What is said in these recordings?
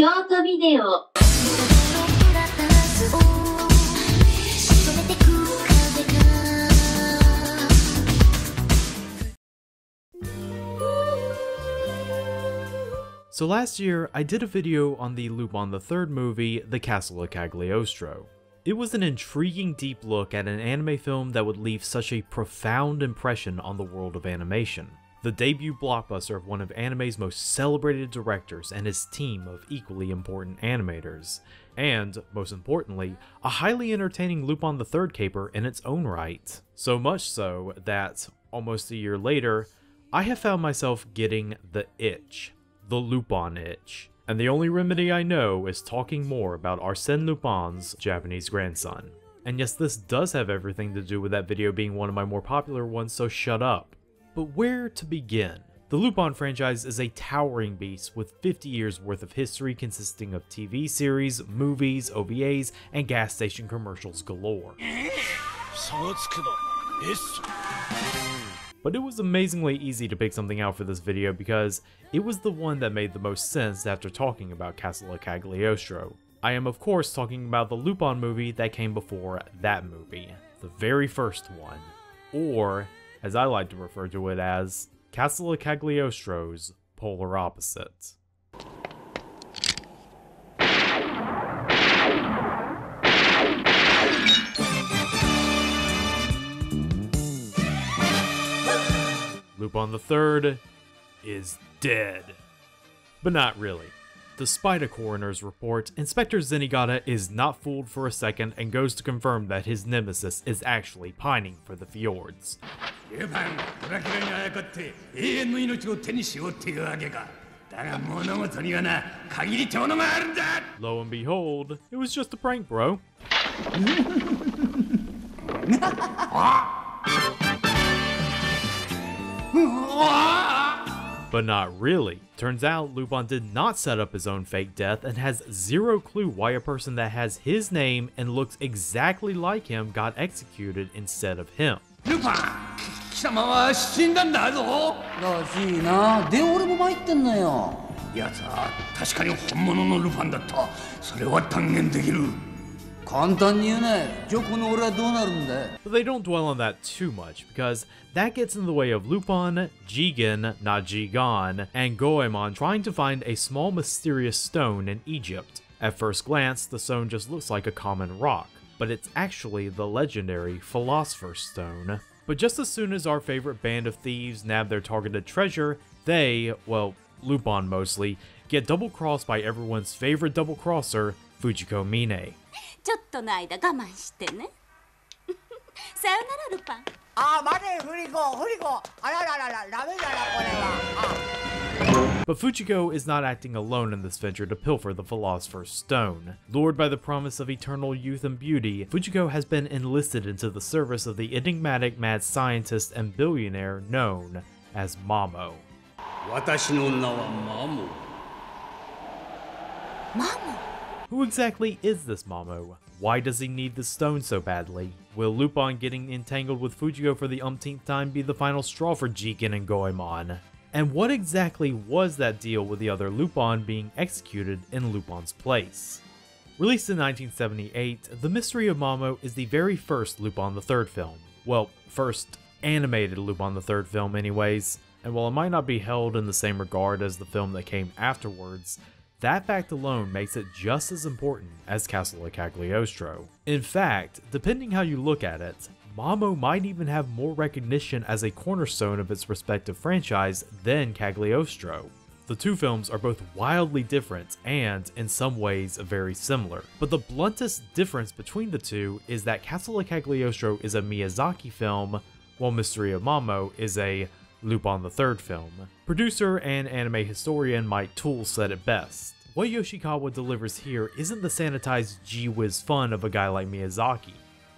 KYOTO ビデオ So last year, I did a video on the Lupin the Third movie, The Castle of Cagliostro. It was an intriguing deep look at an anime film that would leave such a profound impression on the world of animation. The debut blockbuster of one of anime's most celebrated directors and his team of equally important animators. And, most importantly, a highly entertaining Lupin the Third caper in its own right. So much so that, almost a year later, I have found myself getting the itch. The Lupin itch. And the only remedy I know is talking more about Arsène Lupin's Japanese grandson. And yes, this does have everything to do with that video being one of my more popular ones, so shut up. But where to begin? The Lupin franchise is a towering beast with 50 years worth of history consisting of TV series, movies, OVAs, and gas station commercials galore. But it was amazingly easy to pick something out for this video because it was the one that made the most sense after talking about Castle of Cagliostro. I am of course talking about the Lupin movie that came before that movie, the very first one, or as I like to refer to it as, Castle of Cagliostro's polar opposite. Lupin III is dead. But not really. Despite a coroner's report, Inspector Zenigata is not fooled for a second and goes to confirm that his nemesis is actually pining for the fjords. Lo and behold, it was just a prank, bro. But not really. Turns out Lupin did not set up his own fake death and has zero clue why a person that has his name and looks exactly like him got executed instead of him. Lupin! 貴様は死んだんだぞ! らしいな。で、俺も参ってんのよ。奴は確かに本物のルパンだった。それは断言できる。 But they don't dwell on that too much, because that gets in the way of Lupin, Jigen, not Jigan, and Goemon trying to find a small mysterious stone in Egypt. At first glance, the stone just looks like a common rock, but it's actually the legendary Philosopher's Stone. But just as soon as our favorite band of thieves nab their targeted treasure, they, well, Lupin mostly, get double-crossed by everyone's favorite double-crosser, Fujiko Mine. ちょっとの間我慢してね。さよならルパン。あ、待て、フリコ。あらららら、ダメだなこれは。 But Fujiko is not acting alone in this venture to pilfer the Philosopher's Stone. Lured by the promise of eternal youth and beauty, Fujiko has been enlisted into the service of the enigmatic mad scientist and billionaire known as Mamo. 私の名はマモ。Who exactly is this Mamo? Why does he need the stone so badly? Will Lupin getting entangled with Fujiko for the umpteenth time be the final straw for Jigen and Goemon? And what exactly was that deal with the other Lupin being executed in Lupin's place? Released in 1978, The Mystery of Mamo is the very first Lupin III film. Well, first animated Lupin III film anyways, and while it might not be held in the same regard as the film that came afterwards, that fact alone makes it just as important as Castle of Cagliostro. In fact, depending how you look at it, Mamo might even have more recognition as a cornerstone of its respective franchise than Cagliostro. The two films are both wildly different and, in some ways, very similar. But the bluntest difference between the two is that Castle of Cagliostro is a Miyazaki film, while Mystery of Mamo is a Lupin III film. Producer and anime historian Mike Toole said it best. What Yoshikawa delivers here isn't the sanitized gee-whiz fun of a guy like Miyazaki.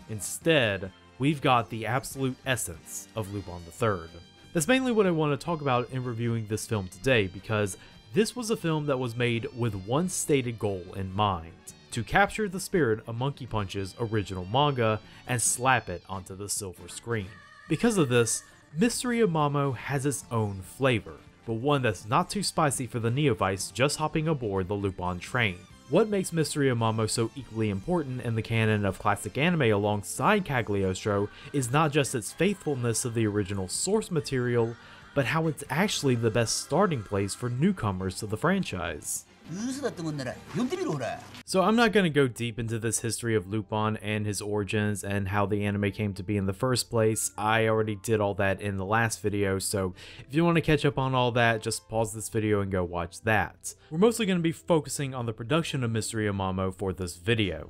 Instead, we've got the absolute essence of Lupin III. That's mainly what I want to talk about in reviewing this film today, because this was a film that was made with one stated goal in mind: to capture the spirit of Monkey Punch's original manga and slap it onto the silver screen. Because of this, Mystery of Mamo has its own flavor. but one that's not too spicy for the neophytes just hopping aboard the Lupin train. What makes Mystery of Mamo so equally important in the canon of classic anime alongside Cagliostro is not just its faithfulness to the original source material, but how it's actually the best starting place for newcomers to the franchise. So I'm not going to go deep into this history of Lupin and his origins and how the anime came to be in the first place. I already did all that in the last video, so if you want to catch up on all that, just pause this video and go watch that. We're mostly going to be focusing on the production of Mystery of Mamo for this video.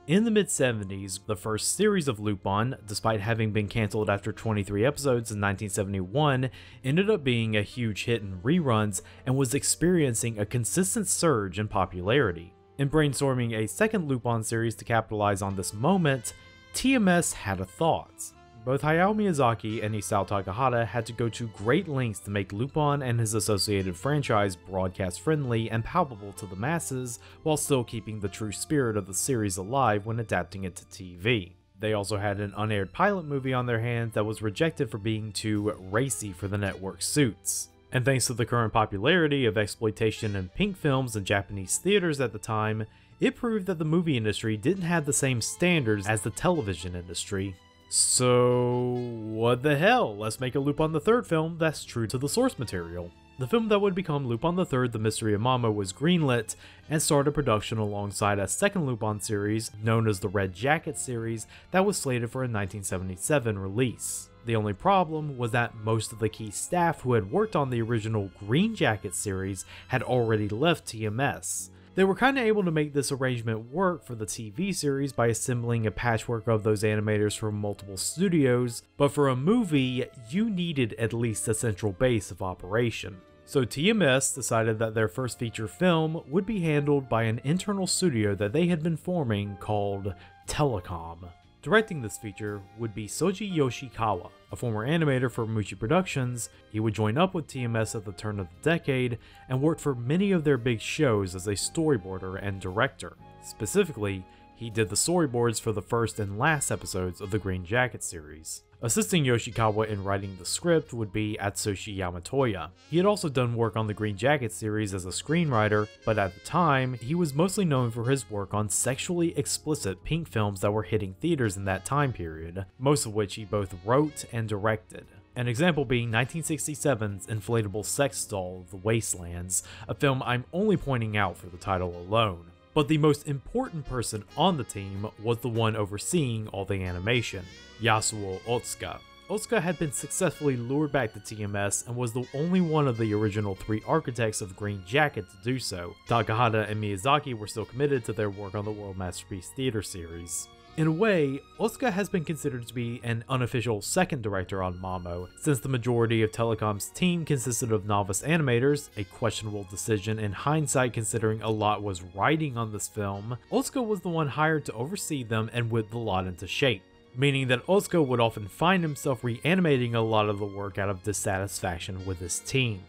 In the mid-70s, the first series of Lupin, despite having been cancelled after 23 episodes in 1971, ended up being a huge hit in reruns and was experiencing a consistent surge in popularity. In brainstorming a second Lupin series to capitalize on this moment, TMS had a thought. Both Hayao Miyazaki and Isao Takahata had to go to great lengths to make Lupin and his associated franchise broadcast friendly and palpable to the masses, while still keeping the true spirit of the series alive when adapting it to TV. They also had an unaired pilot movie on their hands that was rejected for being too racy for the network's suits. And thanks to the current popularity of exploitation and pink films in Japanese theaters at the time, it proved that the movie industry didn't have the same standards as the television industry. So what the hell, let's make a Lupin the Third film that's true to the source material. The film that would become Lupin the Third: The Mystery of Mamo was greenlit and started production alongside a second Lupin series known as the Red Jacket series that was slated for a 1977 release. The only problem was that most of the key staff who had worked on the original Green Jacket series had already left TMS. They were kinda able to make this arrangement work for the TV series by assembling a patchwork of those animators from multiple studios, but for a movie, you needed at least a central base of operation. So TMS decided that their first feature film would be handled by an internal studio that they had been forming called Telecom. Directing this feature would be Soji Yoshikawa, a former animator for Muchi Productions. He would join up with TMS at the turn of the decade and worked for many of their big shows as a storyboarder and director. Specifically, he did the storyboards for the first and last episodes of the Green Jacket series. Assisting Yoshikawa in writing the script would be Atsushi Yamatoya. He had also done work on the Green Jacket series as a screenwriter, but at the time, he was mostly known for his work on sexually explicit pink films that were hitting theaters in that time period, most of which he both wrote and directed. An example being 1967's inflatable sex doll, The Wastelands, a film I'm only pointing out for the title alone. But the most important person on the team was the one overseeing all the animation, Yasuo Otsuka. Otsuka had been successfully lured back to TMS and was the only one of the original 3 architects of Green Jacket to do so. Takahata and Miyazaki were still committed to their work on the World Masterpiece Theater series. In a way, Otsuka has been considered to be an unofficial second director on Mamo, since the majority of Telecom's team consisted of novice animators, a questionable decision in hindsight considering a lot was riding on this film. Otsuka was the one hired to oversee them and whip the lot into shape, meaning that Otsuka would often find himself reanimating a lot of the work out of dissatisfaction with his team.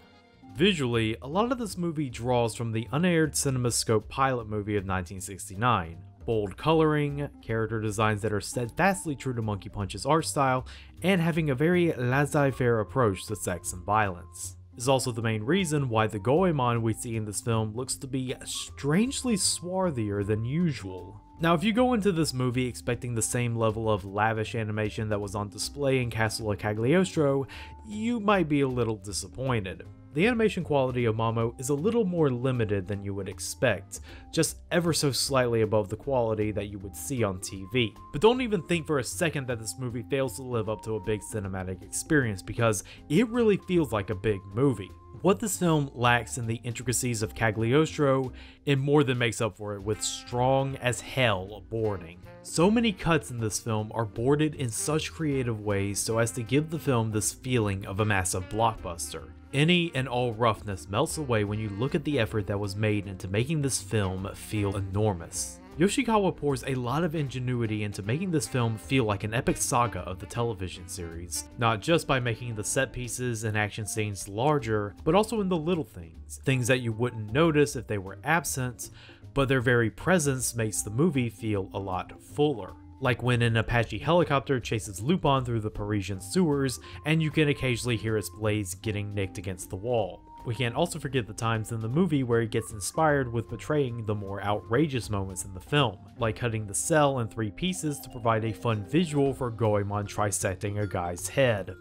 Visually, a lot of this movie draws from the unaired CinemaScope pilot movie of 1969. Bold coloring, character designs that are steadfastly true to Monkey Punch's art style, and having a very laissez-faire approach to sex and violence. This is also the main reason why the Goemon we see in this film looks to be strangely swarthier than usual. Now, if you go into this movie expecting the same level of lavish animation that was on display in Castle of Cagliostro, you might be a little disappointed. The animation quality of Mamo is a little more limited than you would expect, just ever so slightly above the quality that you would see on TV. But don't even think for a second that this movie fails to live up to a big cinematic experience, because it really feels like a big movie. What this film lacks in the intricacies of Cagliostro, it more than makes up for it with strong as hell boarding. So many cuts in this film are boarded in such creative ways so as to give the film this feeling of a massive blockbuster. Any and all roughness melts away when you look at the effort that was made into making this film feel enormous. Yoshikawa pours a lot of ingenuity into making this film feel like an epic saga of the television series, not just by making the set pieces and action scenes larger, but also in the little things that you wouldn't notice if they were absent, but their very presence makes the movie feel a lot fuller. Like when an Apache helicopter chases Lupin through the Parisian sewers, and you can occasionally hear its blades getting nicked against the wall. We can't also forget the times in the movie where he gets inspired with portraying the more outrageous moments in the film, like cutting the cell in 3 pieces to provide a fun visual for Goemon trisecting a guy's head.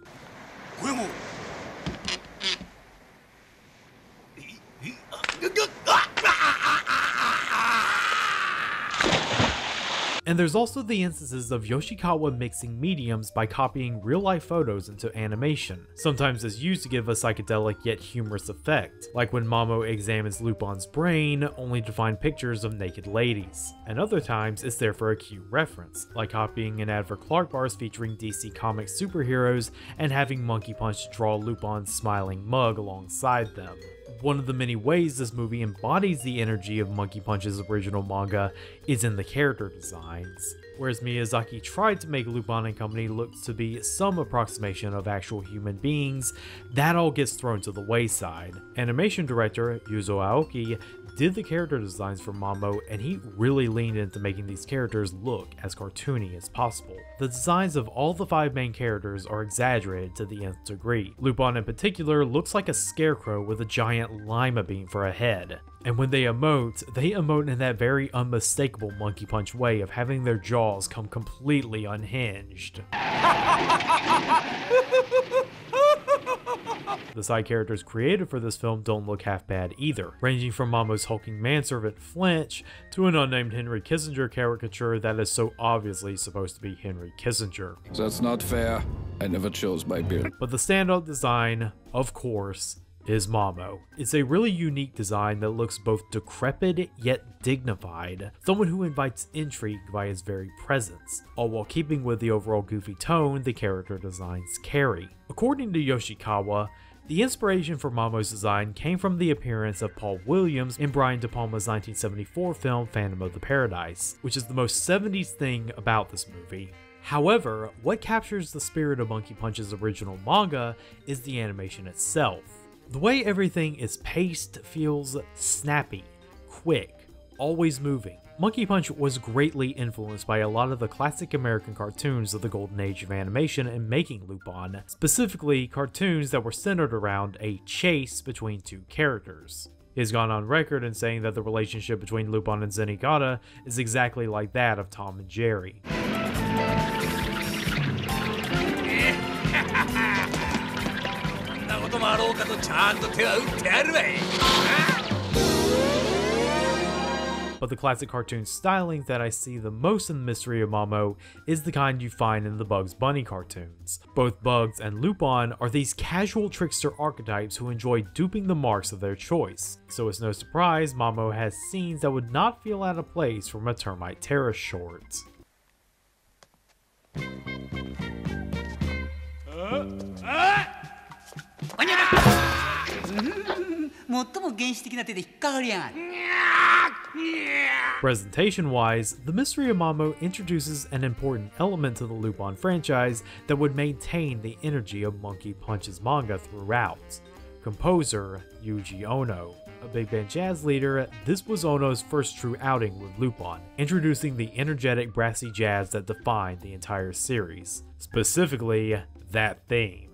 And there's also the instances of Yoshikawa mixing mediums by copying real-life photos into animation. Sometimes it's used to give a psychedelic yet humorous effect, like when Mamo examines Lupin's brain only to find pictures of naked ladies. And other times it's there for a cute reference, like copying an ad for Clark bars featuring DC Comics superheroes and having Monkey Punch draw Lupin's smiling mug alongside them. One of the many ways this movie embodies the energy of Monkey Punch's original manga is in the character designs. Whereas Miyazaki tried to make Lupin and company look to be some approximation of actual human beings, that all gets thrown to the wayside. Animation director Yuzo Aoki did the character designs for Mamo, and he really leaned into making these characters look as cartoony as possible. The designs of all the 5 main characters are exaggerated to the nth degree. Lupin in particular looks like a scarecrow with a giant lima bean for a head. And when they emote in that very unmistakable Monkey Punch way of having their jaws come completely unhinged. The side characters created for this film don't look half bad either, ranging from Mamo's hulking manservant Flinch to an unnamed Henry Kissinger caricature that is so obviously supposed to be Henry Kissinger. That's not fair. I never chose my beard. But the standout design, of course, is Mamo. It's a really unique design that looks both decrepit yet dignified, someone who invites intrigue by his very presence, all while keeping with the overall goofy tone the character designs carry. According to Yoshikawa, the inspiration for Mamo's design came from the appearance of Paul Williams in Brian De Palma's 1974 film Phantom of the Paradise, which is the most 70s thing about this movie. However, what captures the spirit of Monkey Punch's original manga is the animation itself. The way everything is paced feels snappy, quick, always moving. Monkey Punch was greatly influenced by a lot of the classic American cartoons of the golden age of animation in making Lupin, specifically cartoons that were centered around a chase between 2 characters. He has gone on record in saying that the relationship between Lupin and Zenigata is exactly like that of Tom and Jerry. But the classic cartoon styling that I see the most in the Mystery of Mamo is the kind you find in the Bugs Bunny cartoons. Both Bugs and Lupin are these casual trickster archetypes who enjoy duping the marks of their choice, so it's no surprise Mamo has scenes that would not feel out of place from a Termite Terrace short. 最も原始的な手で引っかかりやがる。 Presentation-wise, The Mystery of Mamo introduces an important element to the Lupin franchise that would maintain the energy of Monkey Punch's manga throughout. Composer Yuji Ono. A big band jazz leader, this was Ono's first true outing with Lupin, introducing the energetic brassy jazz that defined the entire series. Specifically, that theme.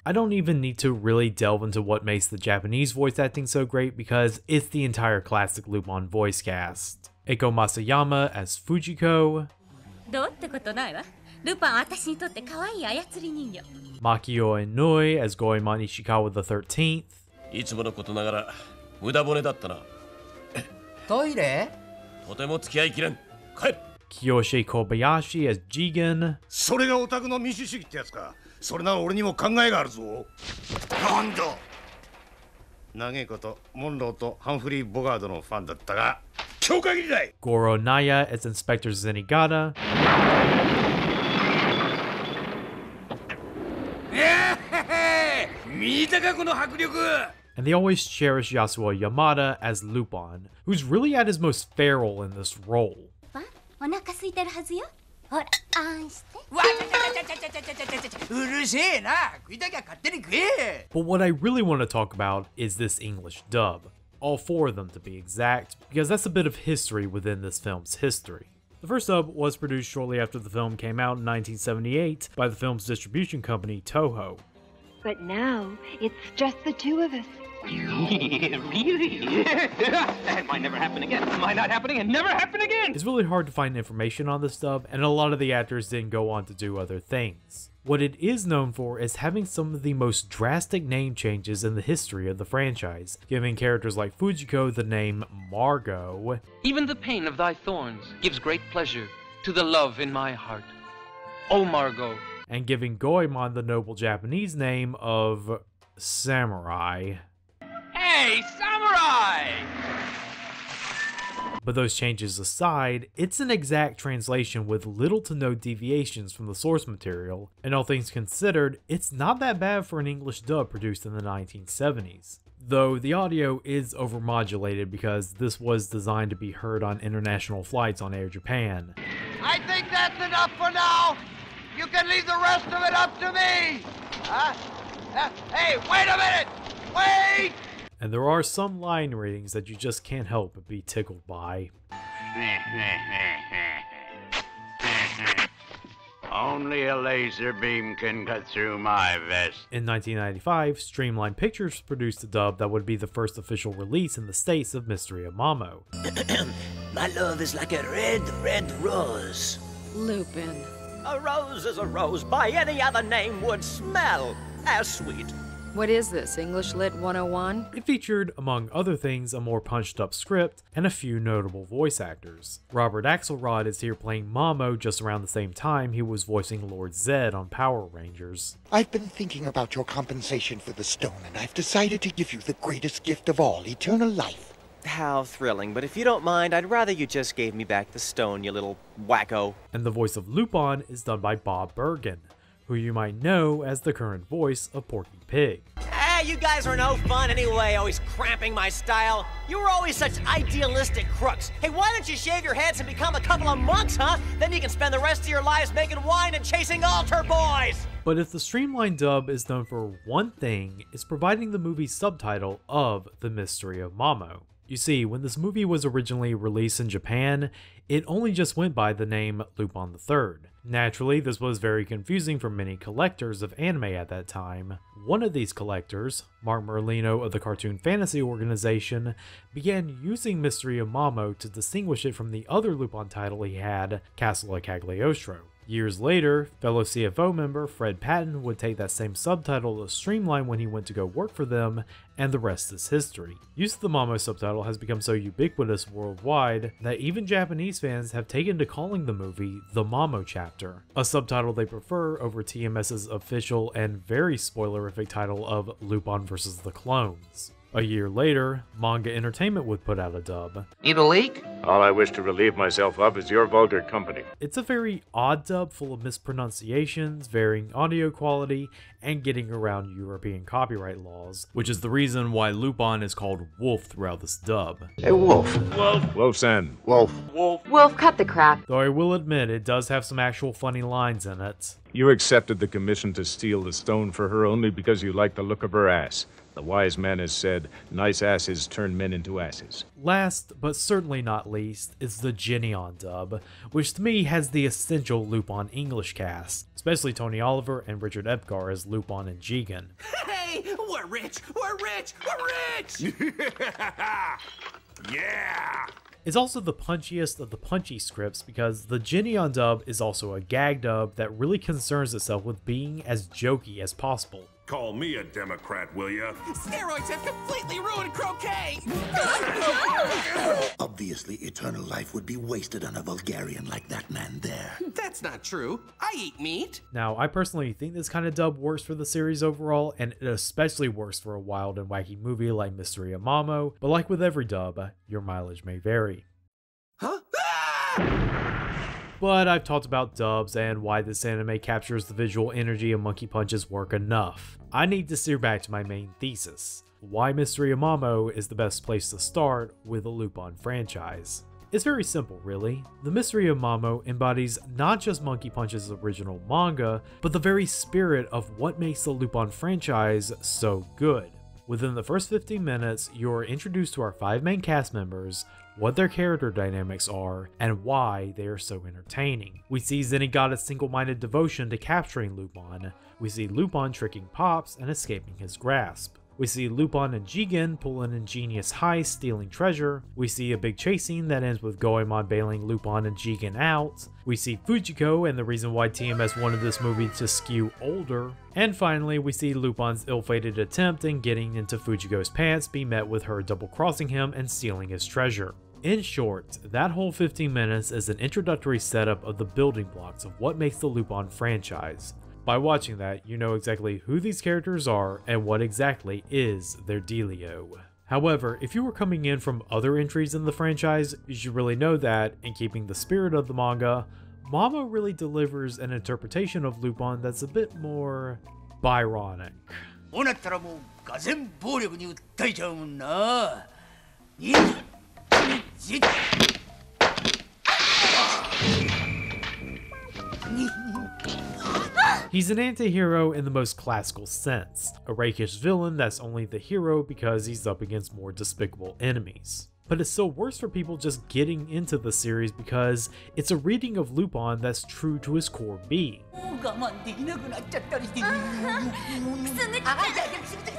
I don't even need to really delve into what makes the Japanese voice acting so great because it's the entire classic Lupin voice cast. Eiko Masayama as Fujiko, どうってことないわ。ルパンは私にとって可愛い操り人形。 Makio Inouye as Goemon Ishikawa the 13th, いつものことながら無駄骨だったな。トイレ？とても付き合いきれん。帰る。 Kiyoshi Kobayashi as Jigen, それがオタクの民主主義ってやつか。それなら俺にも考えがあるぞ。なんだ。長いことモンローとハンフリー・ボガードのファンだったが今日限りだい。 Goro Naya as Inspector Zenigata, 見たかこの迫力。 and the always cherished Yasuo Yamada as Lupin, who's really at his most feral in this role. お腹空いてるはずよ。ほらあんして。わちゃちゃちゃちゃちゃちゃちゃちゃちゃうるせえな。食いたきゃ勝手に食え。 But what I really want to talk about is this English dub. All 4 of them to be exact, because that's a bit of history within this film's history. The first dub was produced shortly after the film came out in 1978 by the film's distribution company Toho. But now, it's just the 2 of us. Really? That might never happen again. Might not happen again. Never happen again! It's really hard to find information on this dub, and a lot of the actors didn't go on to do other things. What it is known for is having some of the most drastic name changes in the history of the franchise, giving characters like Fujiko the name Margot. Even the pain of thy thorns gives great pleasure to the love in my heart. O Margot. And giving Goemon the noble Japanese name of Samurai. Hey, Samurai! But those changes aside, it's an exact translation with little to no deviations from the source material, and all things considered, it's not that bad for an English dub produced in the 1970s. Though the audio is overmodulated because this was designed to be heard on international flights on Air Japan. I think that's enough for now. You can leave the rest of it up to me. Hey, wait a minute! Wait! And there are some line readings that you just can't help but be tickled by. Only a laser beam can cut through my vest. In 1995, Streamline Pictures produced a dub that would be the first official release in the States of Mystery of Mamo. My love is like a red, red rose. Lupin. A rose is a rose by any other name would smell as sweet. What is this, English Lit 101? It featured, among other things, a more punched up script and a few notable voice actors. Robert Axelrod is here playing Mamo just around the same time he was voicing Lord Zed on Power Rangers. I've been thinking about your compensation for the stone, and I've decided to give you the greatest gift of all, eternal life. How thrilling, but if you don't mind, I'd rather you just gave me back the stone, you little wacko. And the voice of Lupin is done by Bob Bergen, who you might know as the current voice of Porky Pig. Hey, you guys are no fun anyway, always cramping my style. You were always such idealistic crooks. Hey, why don't you shave your heads and become a couple of monks, huh? Then you can spend the rest of your lives making wine and chasing altar boys! But if the Streamline dub is known for one thing, it's providing the movie's subtitle of The Mystery of Mamo. You see, when this movie was originally released in Japan, it only just went by the name Lupin III. Naturally, this was very confusing for many collectors of anime at that time. One of these collectors, Mark Merlino of the Cartoon Fantasy Organization, began using Mystery of Mamo to distinguish it from the other Lupin title he had, Castle of Cagliostro. Years later, fellow CFO member Fred Patton would take that same subtitle to Streamline when he went to go work for them, and the rest is history. Use of the Mamo subtitle has become so ubiquitous worldwide that even Japanese fans have taken to calling the movie the Mamo chapter, a subtitle they prefer over TMS's official and very spoilerific title of Lupin vs. the Clones. A year later, Manga Entertainment would put out a dub. Need a leak? All I wish to relieve myself of is your vulgar company. It's a very odd dub full of mispronunciations, varying audio quality, and getting around European copyright laws, which is the reason why Lupin is called Wolf throughout this dub. Hey, Wolf. Wolf. Wolf's End. Wolf. Wolf. Wolf, cut the crap. Though I will admit, it does have some actual funny lines in it. You accepted the commission to steal the stone for her only because you like the look of her ass. The wise man has said, nice asses turn men into asses. Last, but certainly not least, is the Geneon dub, which to me has the essential Lupin English cast, especially Tony Oliver and Richard Epcar as Lupin and Jigen. Hey, we're rich! We're rich! We're rich! Yeah! It's also the punchiest of the punchy scripts because the Geneon dub is also a gag dub that really concerns itself with being as jokey as possible. Call me a Democrat, will ya? Steroids have completely ruined croquet! Obviously, eternal life would be wasted on a vulgarian like that man there. That's not true. I eat meat. Now, I personally think this kind of dub works for the series overall, and it especially works for a wild and wacky movie like Mystery of Mamo, but like with every dub, your mileage may vary. Huh? But I've talked about dubs and why this anime captures the visual energy of Monkey Punch's work enough. I need to steer back to my main thesis: why Mystery of Mamo is the best place to start with the Lupin franchise. It's very simple, really. The Mystery of Mamo embodies not just Monkey Punch's original manga, but the very spirit of what makes the Lupin franchise so good. Within the first 15 minutes, you're introduced to our 5 main cast members, what their character dynamics are, and why they are so entertaining. We see Zenigata's single-minded devotion to capturing Lupin. We see Lupin tricking Pops and escaping his grasp. We see Lupin and Jigen pull an ingenious heist, stealing treasure. We see a big chase scene that ends with Goemon bailing Lupin and Jigen out. We see Fujiko and the reason why TMS wanted this movie to skew older. And finally, we see Lupin's ill-fated attempt in getting into Fujiko's pants be met with her double-crossing him and stealing his treasure. In short, that whole 15 minutes is an introductory setup of the building blocks of what makes the Lupin franchise. By watching that, you know exactly who these characters are and what exactly is their dealio. However, if you were coming in from other entries in the franchise, you should really know that, in keeping the spirit of the manga, Mamo really delivers an interpretation of Lupin that's a bit more Byronic. He's an anti-hero in the most classical sense, a rakish villain that's only the hero because he's up against more despicable enemies. But it's still worse for people just getting into the series because it's a reading of Lupin that's true to his core being.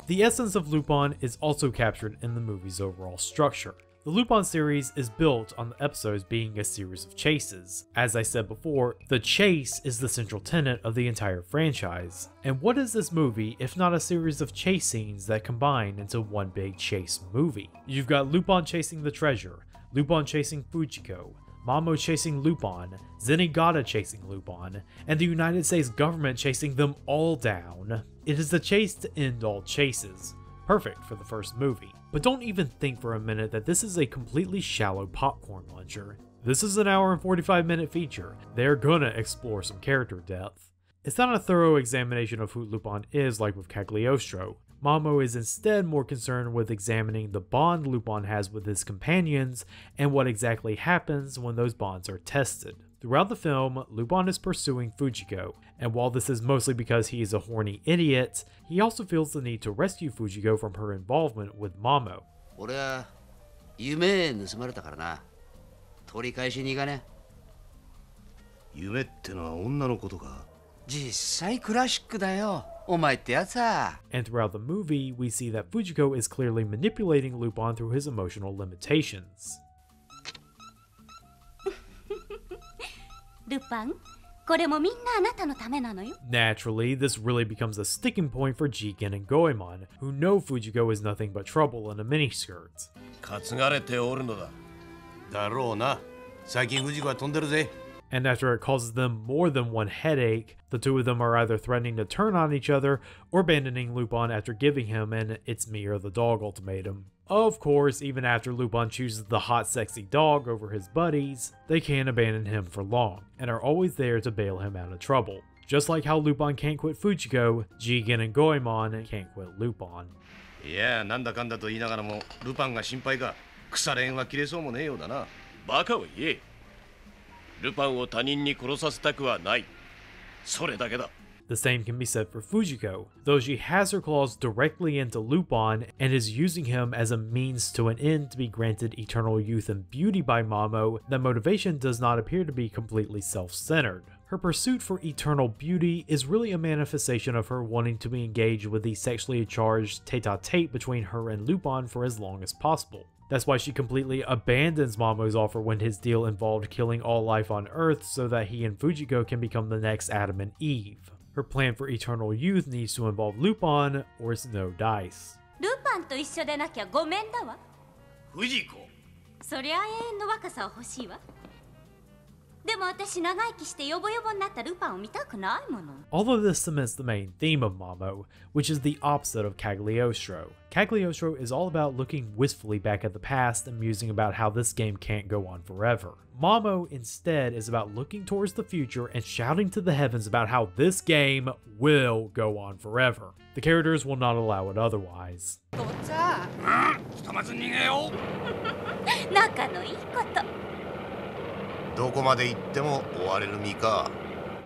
The essence of Lupin is also captured in the movie's overall structure. The Lupin series is built on the episodes being a series of chases. As I said before, the chase is the central tenet of the entire franchise. And what is this movie if not a series of chase scenes that combine into one big chase movie? You've got Lupin chasing the treasure, Lupin chasing Fujiko, Mamo chasing Lupin, Zenigata chasing Lupin, and the United States government chasing them all down. It is the chase to end all chases. Perfect for the first movie. But don't even think for a minute that this is a completely shallow popcorn muncher. This is an hour and 45-minute feature. They're gonna explore some character depth. It's not a thorough examination of who Lupin is like with Cagliostro. Mamo is instead more concerned with examining the bond Lupin has with his companions and what exactly happens when those bonds are tested. Throughout the film, Lupin is pursuing Fujiko, and while this is mostly because he is a horny idiot, he also feels the need to rescue Fujiko from her involvement with Mamo. And throughout the movie, we see that Fujiko is clearly manipulating Lupin through his emotional limitations. Lupin, naturally, this really becomes a sticking point for Jigen and Goemon, who know Fujiko is nothing but trouble in a miniskirt. And after it causes them more than one headache, the two of them are either threatening to turn on each other or abandoning Lupin after giving him an "it's me or the dog" ultimatum. Of course, even after Lupin chooses the hot sexy dog over his buddies, they can't abandon him for long, and are always there to bail him out of trouble. Just like how Lupin can't quit Fujiko, Jigen and Goemon can't quit Lupin. Yeah, なんだかんだと言いながらも、ルパンが心配か。腐れ縁は切れそうもねえようだな。バカを言え。ルパンを他人に殺させたくはない。それだけだ。The same can be said for Fujiko, though she has her claws directly into Lupin and is using him as a means to an end to be granted eternal youth and beauty by Mamo, that motivation does not appear to be completely self-centered. Her pursuit for eternal beauty is really a manifestation of her wanting to be engaged with the sexually charged tete-a-tete between her and Lupin for as long as possible. That's why she completely abandons Mamo's offer when his deal involved killing all life on Earth so that he and Fujiko can become the next Adam and Eve. Her plan for eternal youth needs to involve Lupin, or it's no dice. Lupin と一緒でなきゃごめんだわ。Fujiko. そりゃ永遠の若さは欲しいわ。でも私長生きしてヨボヨボになったルパンを見たくないもの。All of this cements the main theme of Mamo, which is the opposite of Cagliostro. Cagliostro is all about looking wistfully back at the past and musing about how this game can't go on forever. Mamo instead is about looking towards the future and shouting to the heavens about how this game will go on forever. The characters will not allow it otherwise. ひとまず逃げよう。仲のいいこと。どこまで行っても追われる身か。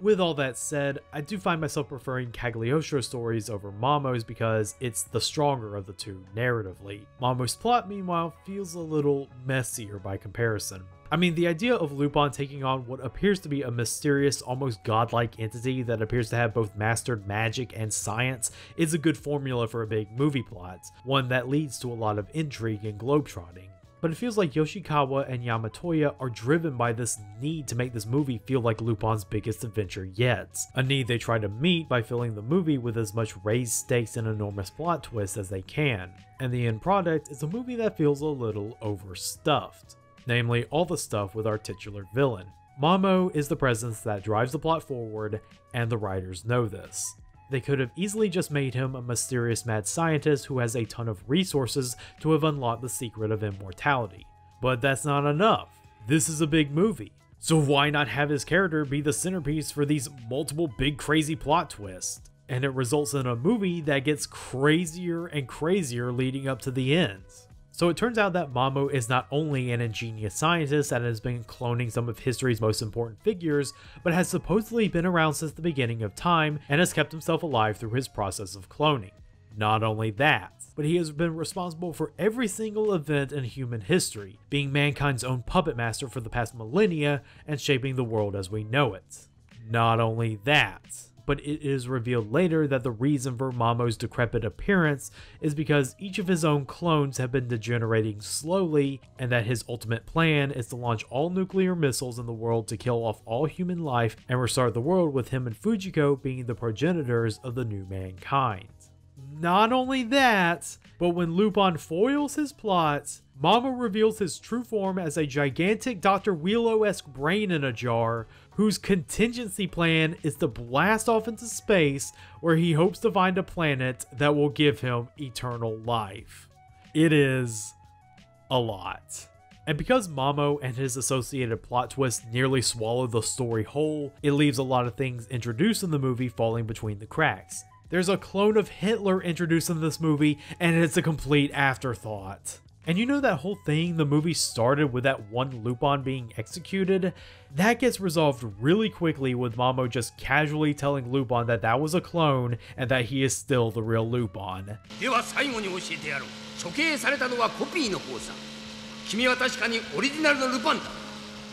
With all that said, I do find myself preferring Cagliostro stories over Mamo's because it's the stronger of the two narratively. Mamo's plot, meanwhile, feels a little messier by comparison. I mean, the idea of Lupin taking on what appears to be a mysterious, almost godlike entity that appears to have both mastered magic and science is a good formula for a big movie plot, one that leads to a lot of intrigue and globetrotting. But it feels like Yoshikawa and Yamatoya are driven by this need to make this movie feel like Lupin's biggest adventure yet. A need they try to meet by filling the movie with as much raised stakes and enormous plot twists as they can. And the end product is a movie that feels a little overstuffed. Namely, all the stuff with our titular villain. Mamo is the presence that drives the plot forward, and the writers know this. They could have easily just made him a mysterious mad scientist who has a ton of resources to have unlocked the secret of immortality. But that's not enough. This is a big movie. So why not have his character be the centerpiece for these multiple big crazy plot twists? And it results in a movie that gets crazier and crazier leading up to the end. So it turns out that Mamo is not only an ingenious scientist that has been cloning some of history's most important figures, but has supposedly been around since the beginning of time and has kept himself alive through his process of cloning. Not only that, but he has been responsible for every single event in human history, being mankind's own puppet master for the past millennia and shaping the world as we know it. Not only that, but it is revealed later that the reason for Mamo's decrepit appearance is because each of his own clones have been degenerating slowly, and that his ultimate plan is to launch all nuclear missiles in the world to kill off all human life and restart the world with him and Fujiko being the progenitors of the new mankind. Not only that, but when Lupin foils his plot, Mamo reveals his true form as a gigantic Dr. Wheelo-esque brain in a jar, whose contingency plan is to blast off into space where he hopes to find a planet that will give him eternal life. It is a lot. And because Mamo and his associated plot twists nearly swallow the story whole, it leaves a lot of things introduced in the movie falling between the cracks. There's a clone of Hitler introduced in this movie, and it's a complete afterthought. And you know that whole thing the movie started with that one Lupin being executed? That gets resolved really quickly with Mamo just casually telling Lupin that that was a clone and that he is still the real Lupin. では最後に教えてやろう。処刑されたのはコピーの方さ。君は確かにオリジナルのルパンだ。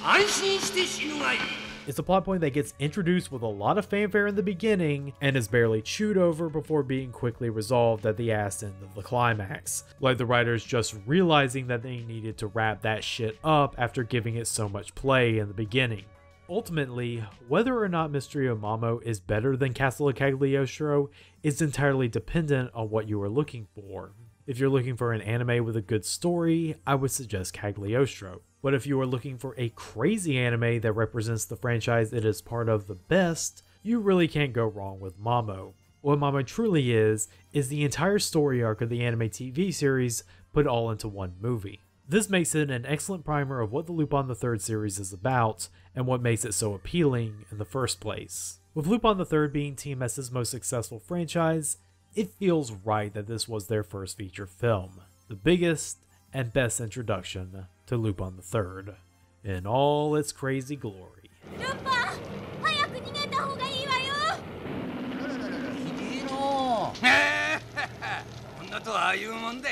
安心して死ぬがいい。 It's a plot point that gets introduced with a lot of fanfare in the beginning and is barely chewed over before being quickly resolved at the ass end of the climax, like the writers just realizing that they needed to wrap that shit up after giving it so much play in the beginning. Ultimately, whether or not Mystery of Mamo is better than Castle of Cagliostro is entirely dependent on what you are looking for. If you're looking for an anime with a good story, I would suggest Cagliostro. But if you are looking for a crazy anime that represents the franchise it is part of the best, you really can't go wrong with Mamo. What Mamo truly is the entire story arc of the anime TV series put all into one movie. This makes it an excellent primer of what the Lupin III series is about, and what makes it so appealing in the first place. With Lupin III being TMS's most successful franchise, it feels right that this was their first feature film, the biggest and best introduction to Lupin III in all its crazy glory. Lupin! 早く逃げた方がいいわよ。ひでえの。女とはああいうもんで。